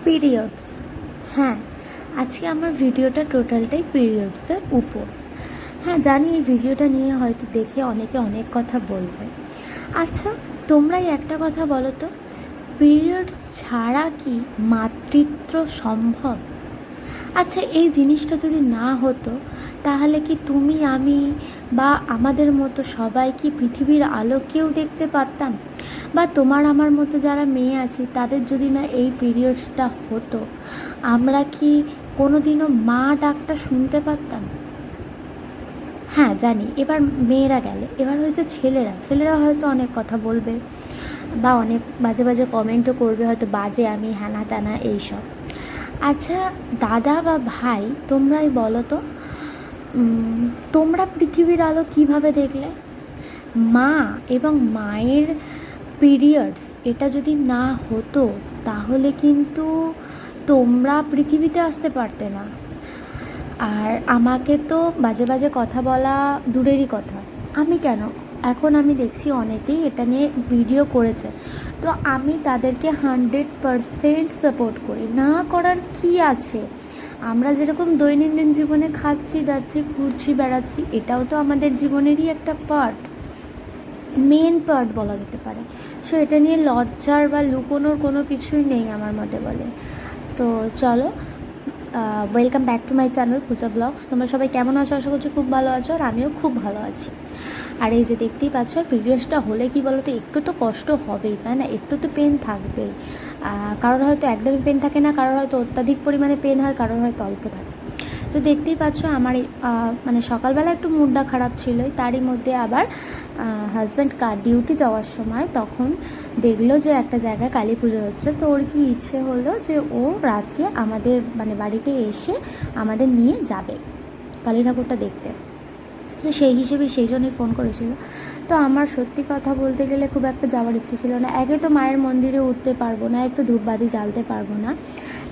Periods. হ্যাঁ, আজকে আমার ভিডিওটা টোটালটাই পিরিয়ডসের উপর। হ্যাঁ জানি, এই ভিডিওটা নিয়ে হয়তো দেখে অনেকে অনেক কথা বলবে। আচ্ছা, তোমরাই একটা কথা বলো তো, পিরিয়ডস ছাড়া কি মাতৃত্ব সম্ভব? আচ্ছা, এই জিনিসটা যদি না হতো তাহলে কি তুমি, আমি বা আমাদের মতো সবাই কি পৃথিবীর আলো কেউ দেখতে পারতাম? বা তোমার আমার মতো যারা মেয়ে আছি তাদের যদি না এই পিরিয়ডসটা হতো, আমরা কি কোনো দিনও মা ডাকটা শুনতে পারতাম? হ্যাঁ জানি, এবার মেয়েরা গেলে এবার হয়েছে ছেলেরা হয়তো অনেক কথা বলবে বা অনেক বাজে বাজে কমেন্টও করবে, হয়তো বাজে আমি হ্যানা ত্যানা এইসব। আচ্ছা দাদা বা ভাই, তোমরাই বলো তো, তোমরা পৃথিবীর আলো কিভাবে দেখলে? মা এবং মায়ের পিরিয়ডস এটা যদি না হতো তাহলে কিন্তু তোমরা পৃথিবীতে আসতে পারতে না। আর আমাকে তো বাজে বাজে কথা বলা দূরেরই কথা, আমি কেন, এখন আমি দেখছি অনেকেই এটা নিয়ে ভিডিও করেছে, তো আমি তাদেরকে 100% সাপোর্ট করি। না করার কি আছে? আমরা যেরকম দৈনন্দিন জীবনে খাচ্ছি দাচ্ছি ঘুরছি বেড়াচ্ছি, এটাও তো আমাদের জীবনেরই একটা পার্ট, মেন পার্ট বলা যেতে পারে। সো এটা নিয়ে লজ্জার বা লুকোনোর কোনো কিছুই নেই আমার মতে বলে। তো চলো, welcome back to my channel Puja blogs. তোমরা সবাই কেমন আছো? আশা করছি খুব ভালো আছো, আর আমিও খুব ভালো আছি। আর এই যে দেখতেই পাচ্ছ, পিরিয়ডসটা হলে কি বলো তো, একটু তো কষ্ট হবেই, তাই না? একটু তো পেন থাকবেই। কারোর হয়তো একদমই পেন থাকে না, কারোর হয়তো অত্যাধিক পরিমাণে পেন হয়, কারোর হয়তো অল্প থাকে। তো দেখতেই পাচ্ছ আমার মানে সকালবেলা একটু মুডটা খারাপ ছিলই, তারই মধ্যে আবার হাজব্যান্ড ডিউটি যাওয়ার সময় তখন দেখলো যে একটা জায়গায় কালী পুজো হচ্ছে, তো ওর কি ইচ্ছে হলো যে ও রাত্রে আমাদের মানে বাড়িতে এসে আমাদের নিয়ে যাবে কালী ঠাকুরটা দেখতে। তো সেই হিসেবে সেই জন্যই ফোন করেছিল। তো আমার সত্যি কথা বলতে গেলে খুব একটা যাওয়ার ইচ্ছে ছিল না। একে তো মায়ের মন্দিরে উঠতে পারবো না, একটু ধূপবাতি জ্বালতে পারবো না,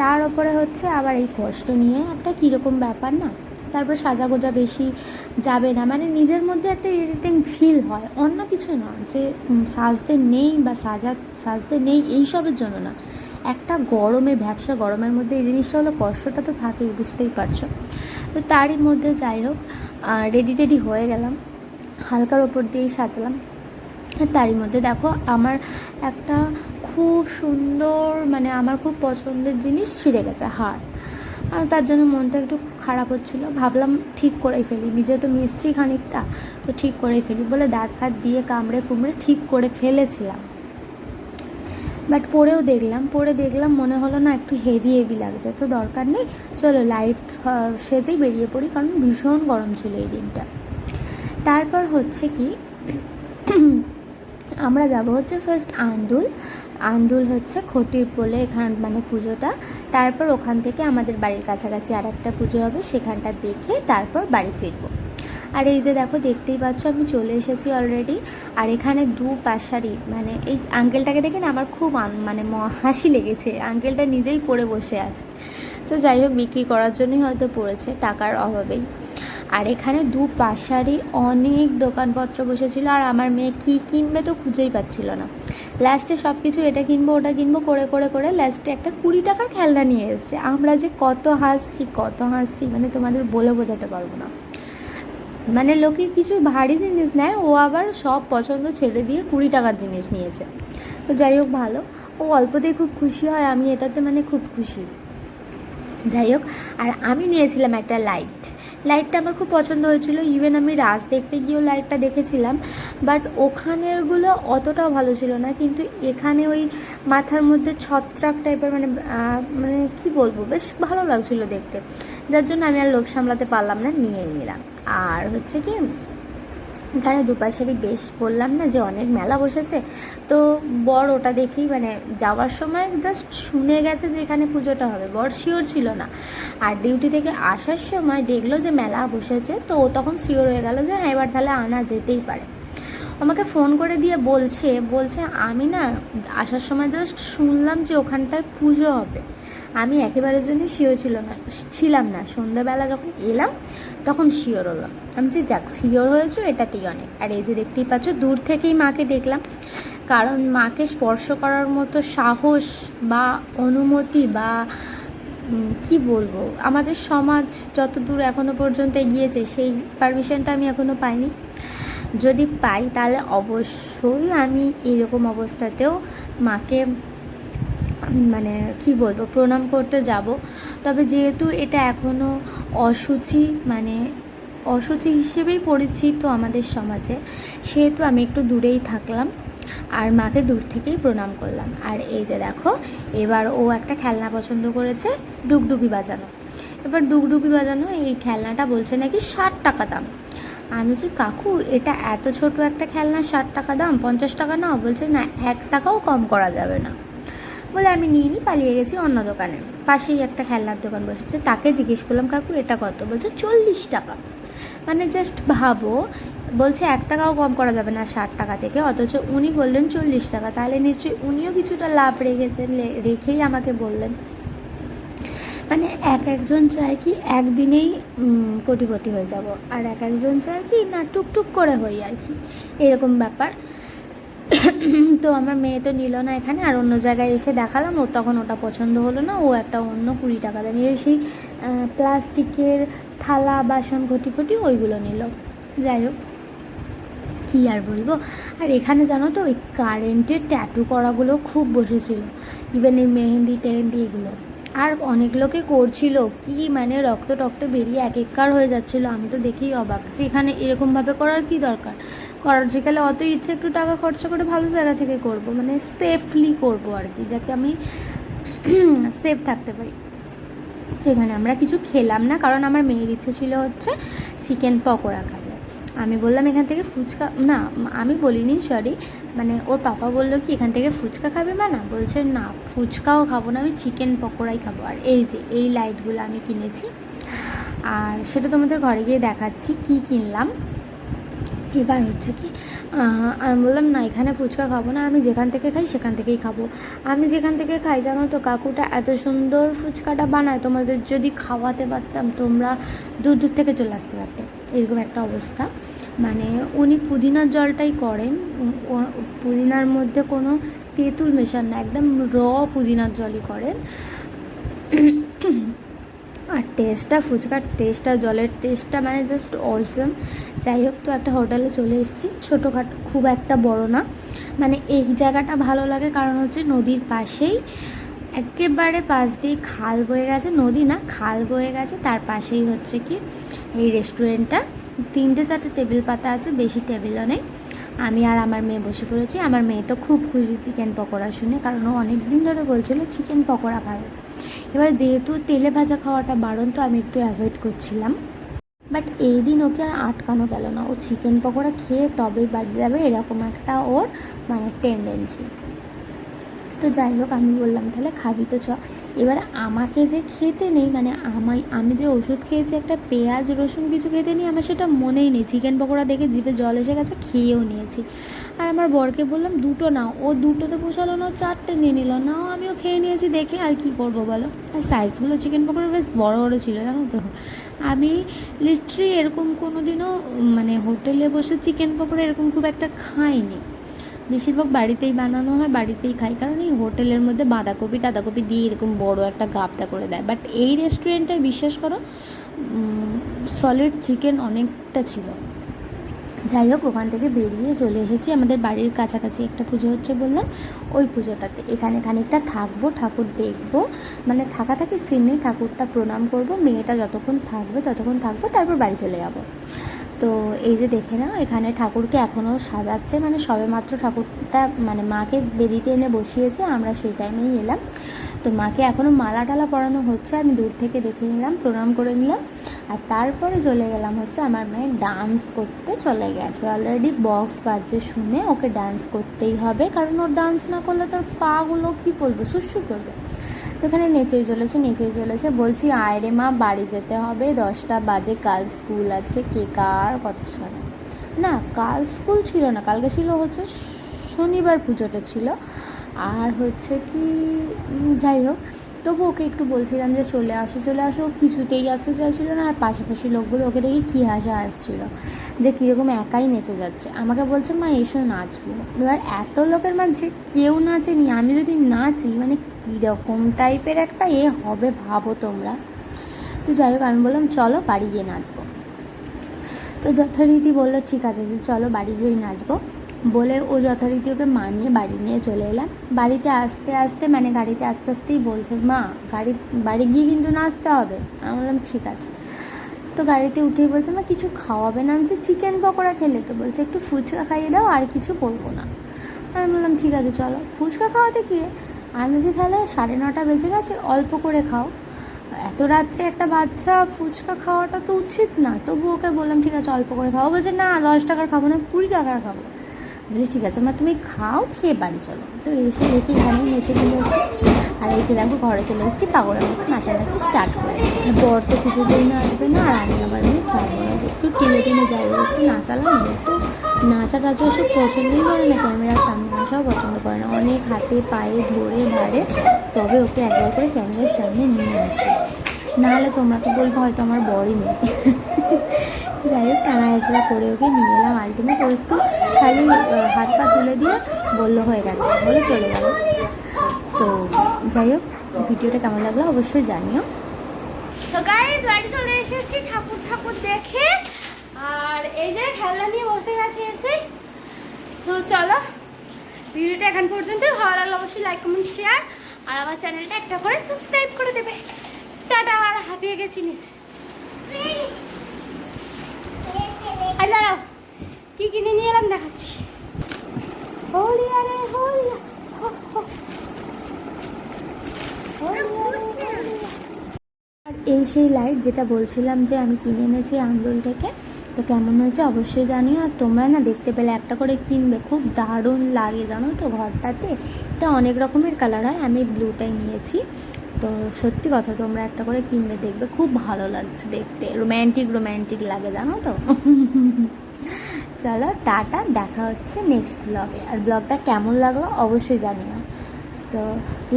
তার ওপরে হচ্ছে আবার এই কষ্ট নিয়ে একটা কীরকম ব্যাপার না। তারপর সাজাগোজা বেশি যাবে না, মানে নিজের মধ্যে একটা ইরিটেটিং ফিল হয়, অন্য কিছু না যে সাজতে নেই বা সাজতে নেই এইসবের জন্য না। একটা গরমে, ভ্যাবসা গরমের মধ্যে এই জিনিসটা হলো, কষ্টটা তো থাকেই, বুঝতেই পারছো। তো তারই মধ্যে যাই হোক, রেডি হয়ে গেলাম, হালকার ওপর দিয়েই সাজলাম। আর তারই মধ্যে দেখো আমার একটা খুব সুন্দর, মানে আমার খুব পছন্দের জিনিস ছিঁড়ে গেছে, হার। আর তার জন্য মনটা একটু খারাপ হচ্ছিলো, ভাবলাম ঠিক করেই ফেলি, নিজে তো মিস্ত্রি খানিকটা, তো ঠিক করেই ফেলি বলে দাঁত ফাত দিয়ে কামড়ে কুমড়ে ঠিক করে ফেলেছিলাম। বাট পরে দেখলাম মনে হলো না, একটু হেভি লাগছে, তো দরকার নেই, চলো লাইট সেজেই বেরিয়ে পড়ি, কারণ ভীষণ গরম ছিল এই দিনটা। তারপর হচ্ছে কি, আমরা যাব হচ্ছে ফার্স্ট আন্দুল হচ্ছে খটির পোলে, এখান মানে পুজোটা। তারপর ওখান থেকে আমাদের বাড়ির কাছাকাছি আর একটা পুজো হবে, সেখানটা দেখে তারপর বাড়ি ফিরবো। আর এই যে দেখো, দেখতেই পাচ্ছ আমি চলে এসেছি অলরেডি। আর এখানে পাশারি, মানে এই আঙ্কেলটাকে দেখে না আমার খুব মানে হাসি লেগেছে, আঙ্কেলটা নিজেই পড়ে বসে আছে। তো যাই হোক, বিক্রি করার জন্যই হয়তো পড়েছে, টাকার অভাবেই। আর এখানে পাশারি অনেক দোকানপত্র বসেছিল, আর আমার মেয়ে কী কিনবে তো খুঁজেই পাচ্ছিল না। লাস্টে সব কিছু এটা কিনবো ওটা কিনবো করে করে করে লাস্টে একটা 20 টাকার খেলনা নিয়ে এসছে। আমরা যে কত হাসছি, মানে তোমাদের বলে বোঝাতে পারবো না। মানে লোকে কিছু ভারী জিনিস নেয়, ও আবার সব পছন্দ ছেড়ে দিয়ে 20 টাকার জিনিস নিয়েছে। তো যাই হোক, ভালো, ও অল্পতেই খুব খুশি হয়, আমি এটাতে মানে খুব খুশি। যাই হোক, আর আমি নিয়েছিলাম একটা লাইটটা আমার খুব পছন্দ হয়েছিল, ইভেন আমি রাজ দেখতে গিয়েও লাইটটা দেখেছিলাম, বাট ওখানেরগুলো অতটাও ভালো ছিল না, কিন্তু এখানে ওই মাথার মধ্যে ছত্রাক টাইপের, মানে মানে কী বলবো, বেশ ভালো লাগছিলো দেখতে, যার জন্য আমি আর লোভ সামলাতে পারলাম না, নিয়েই নিলাম। আর হচ্ছে কি, এখানে দুপাশেরই বেশ বললাম না যে অনেক মেলা বসেছে, তো বর ওটা দেখেই মানে যাওয়ার সময় জাস্ট শুনে গেছে যে এখানে পুজোটা হবে, বর শিওর ছিল না। আর ডিউটি থেকে আসার সময় দেখলো যে মেলা বসেছে, তো ও তখন শিওর হয়ে গেল যে হ্যাঁ এবার তাহলে আনা যেতেই পারে। আমাকে ফোন করে দিয়ে বলছে আমি না আসার সময় জাস্ট শুনলাম যে ওখানটায় পুজো হবে, আমি একেবারের জন্য ছিলাম না, সন্ধ্যাবেলা যখন এলাম তখন শিওর হলাম। আমি যে যাক, শিওর হয়েছো এটাতেই অনেক। আর এই যে দেখতেই পাচ্ছ, দূর থেকেই মাকে দেখলাম, কারণ মাকে স্পর্শ করার মতো সাহস বা অনুমতি বা কি বলবো, আমাদের সমাজ যত দূর এখনও পর্যন্ত এগিয়েছে সেই পারমিশনটা আমি এখনও পাইনি। যদি পাই তাহলে অবশ্যই আমি এরকম অবস্থাতেও মাকে মানে কি বলবো প্রণাম করতে যাব। তবে যেহেতু এটা এখনও অশুচি মানে অশুচি হিসেবেই পরিচিত আমাদের সমাজে, সেহেতু আমি একটু দূরেই থাকলাম আর মাকে দূর থেকেই প্রণাম করলাম। আর এই যে দেখো, এবার ও একটা খেলনা পছন্দ করেছে, ডুগডুগি বাজানো। এবার ডুগডুগি বাজানো এই খেলনাটা বলছে নাকি 60 টাকা দাম। আমি বলছি কাকু এটা এত ছোট একটা খেলনা 60 টাকা দাম, 50 টাকা নাও। বলছে না, 1 টাকাও কম করা যাবে না। বলে আমি নিয়ে পালিয়ে গেছি অন্য দোকানে। পাশেই একটা খেলনার দোকান বসেছে, তাকে জিজ্ঞেস করলাম কাকু এটা কত? বলছে 40 টাকা। মানে জাস্ট ভাবো, বলছে 1 টাকাও কম করা যাবে না 60 টাকা থেকে, অথচ উনি বললেন 40 টাকা। তাহলে নিশ্চয়ই উনিও কিছুটা লাভ রেখেছেন, রেখেই আমাকে বললেন। মানে একজন চায় কি একদিনেই কোটিপতি হয়ে যাব, আর একজন চায় কি না টুকটুক করে হই আর কি, এরকম ব্যাপার। তো আমার মেয়ে তো নিল না এখানে, আর অন্য জায়গায় এসে দেখালাম, ও তখন ওটা পছন্দ হলো না, ও একটা অন্য 20 টাকা দামের সেই প্লাস্টিকের থালা বাসন ঘটি ওইগুলো নিল। যাই হোক, কী আর বলবো। আর এখানে জানো তো ওই কারেন্টের ট্যাটু করাগুলো খুব বসেছিল, ইভেন এই মেহেন্দি টেহেন্দি এগুলো। আর অনেক লোকে করছিল, কি মানে রক্ত টক্ত বেরিয়ে এক এককার হয়ে যাচ্ছিলো। আমি তো দেখেই অবাক যে এখানে এরকমভাবে করার কি দরকার। করার যেখানে অত ইচ্ছে একটু টাকা খরচা করে ভালো জায়গা থেকে করব, মানে সেফলি করব আর কি, যাতে আমি সেফ থাকতে পারি। তো এখানে আমরা কিছু খেলাম না, কারণ আমার মেয়ের ইচ্ছে ছিল হচ্ছে চিকেন পকোড়া খাবে। আমি বললাম এখান থেকে ফুচকা না, আমি বলিনি সরি, মানে ওর পাপা বললো কি এখান থেকে ফুচকা খাবে মা? না, বলছে না ফুচকাও খাবো না, আমি চিকেন পকোড়াই খাবো। আর এই যে এই লাইটগুলো আমি কিনেছি, আর সেটা তোমাদের ঘরে গিয়ে দেখাচ্ছি কি কিনলাম। এবার হচ্ছে কি আমি বললাম না এখানে ফুচকা খাবো না, আমি যেখান থেকে খাই সেখান থেকেই খাবো। আমি যেখান থেকে খাই জানো তো, কাকুটা এত সুন্দর ফুচকাটা বানায়, তোমাদের যদি খাওয়াতে পারতাম তোমরা দূর দূর থেকে চলে আসতে পারতে, এরকম একটা অবস্থা। মানে উনি পুদিনার জলটাই করেন, পুদিনার মধ্যে কোনো তেঁতুল মেশান না, একদম র পুদিনার জলই করেন। আর টেস্টটা, ফুচকার টেস্টটা, জলের টেস্টটা মানে জাস্ট অসম। যাই হোক, তো একটা হোটেলে চলে এসেছি, ছোটোখাটো, খুব একটা বড় না। মানে এই জায়গাটা ভালো লাগে কারণ হচ্ছে নদীর পাশেই, একেবারে পাশ দিয়ে খাল বয়ে গেছে, নদী না খাল বয়ে গেছে, তার পাশেই হচ্ছে কি এই রেস্টুরেন্টটা। 3-4টে টেবিল পাতা আছে, বেশি টেবিলও নেই। আমি আর আমার মেয়ে বসে পড়েছি। আমার মেয়ে তো খুব খুশি চিকেন পকোড়া শুনে, কারণ ও অনেক দিন ধরে বলছিল চিকেন পকোড়া খাবে। এবার যেহেতু তেলে ভাজা খাওয়াটা বারণ, তো আমি একটু অ্যাভয়েড করছিলাম। বাট এই দিন ওকে আর আটকানো গেল না, ও চিকেন পকোড়া খেয়ে তবেই বাড়ি যাবে, এরকম একটা ওর মানে টেন্ডেন্সি। তো যাই হোক, আমি বললাম তাহলে খাবি তো চ। এবার আমাকে যে খেতে নেই, মানে আমি যে ওষুধ খেয়েছি একটা পেঁয়াজ রসুন কিছু খেতে নেই, আমার সেটা মনেই নেই। চিকেন পকোড়া দেখে জিভে জল এসে গেছে, খেয়েও নিয়েছি। আর আমার বরকে বললাম 2টো নাও, ও 2টোতে পোষালো না, 4টে নিয়ে নিল, নাও আমিও খেয়ে নিয়েছি দেখে, আর কি করবো বলো। আর সাইজগুলো চিকেন পকোড়া বেশ বড় বড় ছিল জানো তো। আমি লিটারালি এরকম কোনো দিনও মানে হোটেলে বসে চিকেন পকোড়া এরকম খুব একটা খাইনি। বেশিরভাগ বাড়িতেই বানানো হয়, বাড়িতেই খাই, কারণ এই হোটেলের মধ্যে বাঁধাকপি টাধাকপি দিয়ে এরকম বড় একটা গাবদা করে দেয়। বাট এই রেস্টুরেন্টটায় বিশ্বাস করো সলিড চিকেন অনেকটা ছিল। যাই হোক, ওখান থেকে বেরিয়ে চলে এসেছি আমাদের বাড়ির কাছাকাছি একটা পুজো হচ্ছে বললাম, ওই পুজোটাতে। এখানে খানিকটা থাকবো, ঠাকুর দেখবো, মানে থাকি সিনে ঠাকুরটা প্রণাম করব, মেয়েটা যতক্ষণ থাকবে ততক্ষণ থাকবো, তারপর বাড়ি চলে যাব। তো এই যে দেখে নাও, এখানে ঠাকুরকে এখনও সাজাচ্ছে, মানে সবে মাত্র ঠাকুরটা মানে মাকে বেদিতে এনে বসিয়েছে, আমরা সেই টাইমেই এলাম। তো মাকে এখনও মালা টালা পরানো হচ্ছে, আমি দূর থেকে দেখে নিলাম, প্রণাম করে নিলাম। আর তারপরে চলে গেলাম হচ্ছে আমার মেয়ে ডান্স করতে চলে গেছে অলরেডি, বক্স বাজছে শুনে ওকে ডান্স করতেই হবে, কারণ ওর ডান্স না করলে তোর পাগুলো কী বলবো সুসু করবে। তো এখানে নেচেই চলেছে। বলছি আয় রে মা, বাড়ি যেতে হবে, 10টা বাজে, কাল স্কুল আছে, কে কার কথা শোনে না। কাল স্কুল ছিল না, কালকে ছিল হচ্ছে শনিবার, পুজোটা ছিল। আর হচ্ছে কি যাই হোক, তবু ওকে একটু বলছিলাম যে চলে আসো, কিছুতেই আসতে চাইছিল না। আর পাশাপাশি লোকগুলো ওকে দেখে কী হাসা আসছিলো। যে কীরকম একাই নেচে যাচ্ছে। আমাকে বলছে মা এসো নাচবো। এবার এত লোকের মাঝে কেউ নাচেনি, আমি যদি নাচি মানে কীরকম টাইপের একটা হবে ভাবো তোমরা। তো যাই হোক আমি বললাম চলো বাড়ি গিয়ে নাচবো। তো যথারীতি বললো ঠিক আছে যে চলো বাড়ি গিয়েই নাচবো বলে ও যথারীতি ওকে মানিয়ে বাড়ি নিয়ে চলে এলাম। বাড়িতে আসতে আসতে মানে গাড়িতে আস্তে আস্তেই বলছে মা বাড়ি গিয়ে কিন্তু নাচতে হবে। আমি বললাম ঠিক আছে। তো গাড়িতে উঠেই বলছে মা কিছু খাওয়াবে না, আমি চিকেন পকোড়া খেলে তো বলছে একটু ফুচকা খাইয়ে দাও আর কিছু বলবো না। আমি বললাম ঠিক আছে চলো। ফুচকা খাওয়াতে গিয়ে আমি বলছি তাহলে 9:30 বেজে গেছে, অল্প করে খাও, এত রাত্রে একটা বাচ্চা ফুচকা খাওয়াটা তো উচিত না। তবু ওকে বললাম ঠিক আছে অল্প করে খাও। বলছে না 10 টাকার খাবো না, 20 টাকার খাবো। বলছি ঠিক আছে মা তুমি খাও, খেয়ে বাড়ি চলো। তো এসে দেখি এখানে এসে কিন্তু আর এই যে দেখো ঘরে চলে এসেছি, পাগলের মতো নাচানাচি স্টার্ট করে। বর তো কিছুতেই নাচবে না আর আমি আবার মেয়ে ছাড়বো না, যে একটু টেনে যাই একটু নাচালাম। তো নাচা টাচা সব পছন্দই করে না, ক্যামেরার সামনে আসাও পছন্দ করে না, অনেক হাতে পায়ে ধরে ধারে তবে ওকে একবার করে ক্যামেরার সামনে নিয়ে আসি, নাহলে তোমরা তো বলবো হয়তো আমার বরই নেই। যাই হোক টানা হেঁচড়া করে ওকে নিয়ে এলাম। আলটিমেট ও একটু খালি হাত পা তুলে দিয়ে বললো হয়ে গেছে বলে চলে গেল। তো যাই হোক ভিডিওটা কেমন লাগলো অবশ্যই জানিও। তো গাইস বাড়ি চলে এসেছি ঠাকুর দেখে, আর এই যে খেলনা নিয়ে বসে গেছে এসে। তো চলো ভিডিওটা এখন পর্যন্ত ভালো লাগলো অবশ্যই লাইক কমেন্ট শেয়ার আর আমার চ্যানেলটা একটা করে সাবস্ক্রাইব করে দেবে। টাটা, আর হাঁপিয়ে গেছি নিচে। আর দাঁড়াও কি কিনে নিয়ে এলাম দেখাচ্ছি। হোলি আরে হোলি, আর এই সেই লাইট যেটা বলছিলাম যে আমি কিনে এনেছি আন্দোল থেকে। তো কেমন হয়েছে অবশ্যই জানিও, আর তোমরা না দেখতে পেলে একটা করে কিনবে, খুব দারুণ লাগে জানো তো ঘরটাতে। এটা অনেক রকমের কালার হয়, আমি ব্লুটাই নিয়েছি। তো সত্যি কথা তোমরা একটা করে কিনবে, দেখবে খুব ভালো লাগছে দেখতে, রোম্যান্টিক লাগে জানো তো। চলো টাটা, দেখা হচ্ছে নেক্সট ব্লগে। আর ব্লগটা কেমন লাগলো অবশ্যই জানিও। So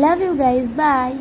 love you guys, by.